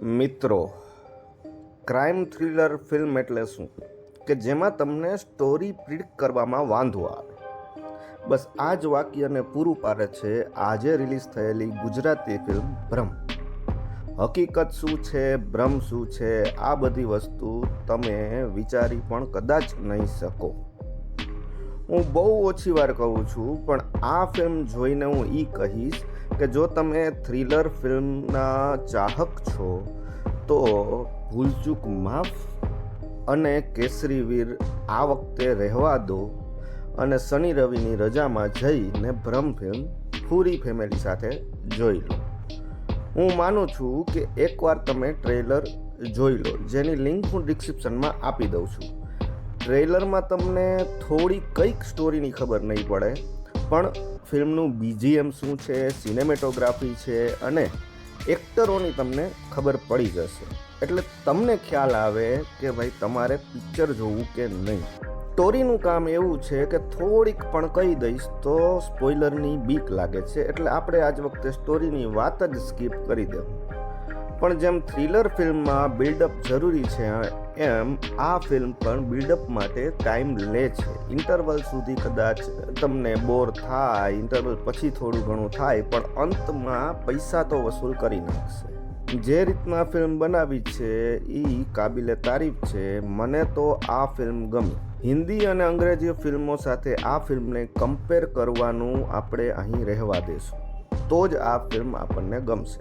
મિત્રો, crime thriller film એટલે શું કે જેમાં તમને સ્ટોરી પ્રિડિક્ટ કરવામાં વાંધો આવે. બસ આ જ વાક્યને પૂરું પાડે છે આજે રિલીઝ થયેલી ગુજરાતી ફિલ્મ ભ્રમ. હકીકત શું છે, ભ્રમ શું છે, આ બધી વસ્તુ તમે વિચારી પણ કદાચ નહીં શકો. હું બહુ ઓછી વાર કહું છું, પણ આ ફિલ્મ જોઈને હું એ કહીશ કે જો તમે થ્રિલર ફિલ્મના ચાહક છો તો ભૂલચૂક માફ અને કેસરીવીર આ વખતે રહેવા દો અને શનિ રવિની રજામાં જઈને ભ્રમ ફિલ્મ પૂરી ફેમિલી સાથે જોઈ લો. હું માનું છું કે એકવાર તમે ટ્રેલર જોઈ લો, જેની લિંક હું ડિસ્ક્રિપ્શનમાં આપી દઉં છું. ટ્રેલરમાં તમને થોડી કંઈક સ્ટોરીની ખબર નહીં પડે, પણ ફિલ્મનું BGM શું છે, સિનેમેટોગ્રાફી છે અને એક્ટરોની તમને ખબર પડી જશે. એટલે તમને ખ્યાલ આવે કે ભાઈ તમારે પિક્ચર જોવું કે નહીં. સ્ટોરીનું કામ એવું છે કે થોડીક પણ કહી દઈશ તો સ્પોઇલરની બીક લાગે છે, એટલે આપણે આજ વખતે સ્ટોરીની વાત જ સ્કીપ કરી દેવું. પણ જેમ થ્રિલર ફિલ્મમાં બિલ્ડઅપ જરૂરી છે, એમ આ ફિલ્મ પણ બિલ્ડઅપ માટે ટાઈમ લે છે. ઇન્ટરવલ સુધી કદાચ તમને બોર થાય, ઇન્ટરવલ પછી થોડું ઘણું થાય, પણ અંતમાં પૈસા તો વસૂલ કરી નાખશે. જે રીતના ફિલ્મ બનાવી છે એ કાબિલે તારીફ છે. મને તો આ ફિલ્મ ગમી. હિન્દી અને અંગ્રેજી ફિલ્મો સાથે આ ફિલ્મને કમ્પેર કરવાનું આપણે અહીં રહેવા દઈશું, તો જ આ ફિલ્મ આપણને ગમશે.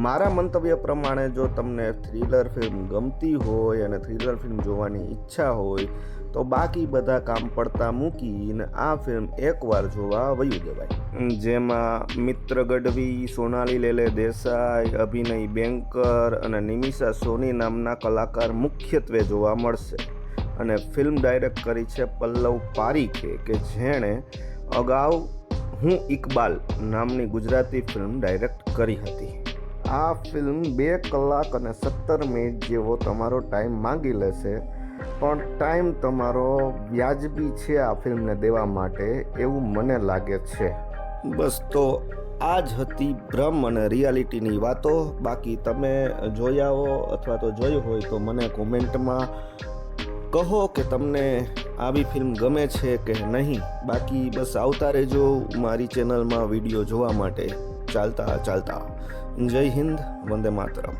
મારા મંતવ્ય પ્રમાણે જો તમને થ્રિલર ફિલ્મ ગમતી હોય અને થ્રિલર ફિલ્મ જોવાની ઈચ્છા હોય તો બાકી બધા કામ પડતા મૂકીને આ ફિલ્મ એકવાર જોવા વયું દેવાય. જેમાં મિત્ર ગઢવી, સોનાલી લેલે દેસાઈ, અભિનય બેંકર અને નિમિષા સોની નામના કલાકાર મુખ્યત્વે જોવા મળશે. અને ફિલ્મ ડાયરેક્ટ કરી છે પલ્લવ પારીખે, કે જેણે અગાઉ હું ઇકબાલ નામની ગુજરાતી ફિલ્મ ડાયરેક્ટ કરી હતી. આ ફિલ્મ 2 કલાક અને 17 મિનિટ જેવો તમારો ટાઈમ માંગી લેશે, પણ ટાઈમ તમારો વ્યાજબી છે આ ફિલ્મને દેવા માટે એવું મને લાગે છે. બસ તો આ જ હતી ભ્રમ અને રિયાલિટીની વાતો. બાકી તમે જોઈ આવો અથવા તો જોયું હોય તો મને કોમેન્ટમાં કહો કે તમને આવી ફિલ્મ ગમે છે કે નહીં. બાકી બસ આવતા રહેજો મારી ચેનલમાં વિડીયો જોવા માટે. ચાલતા. જય હિન્દ, વંદે માતરમ.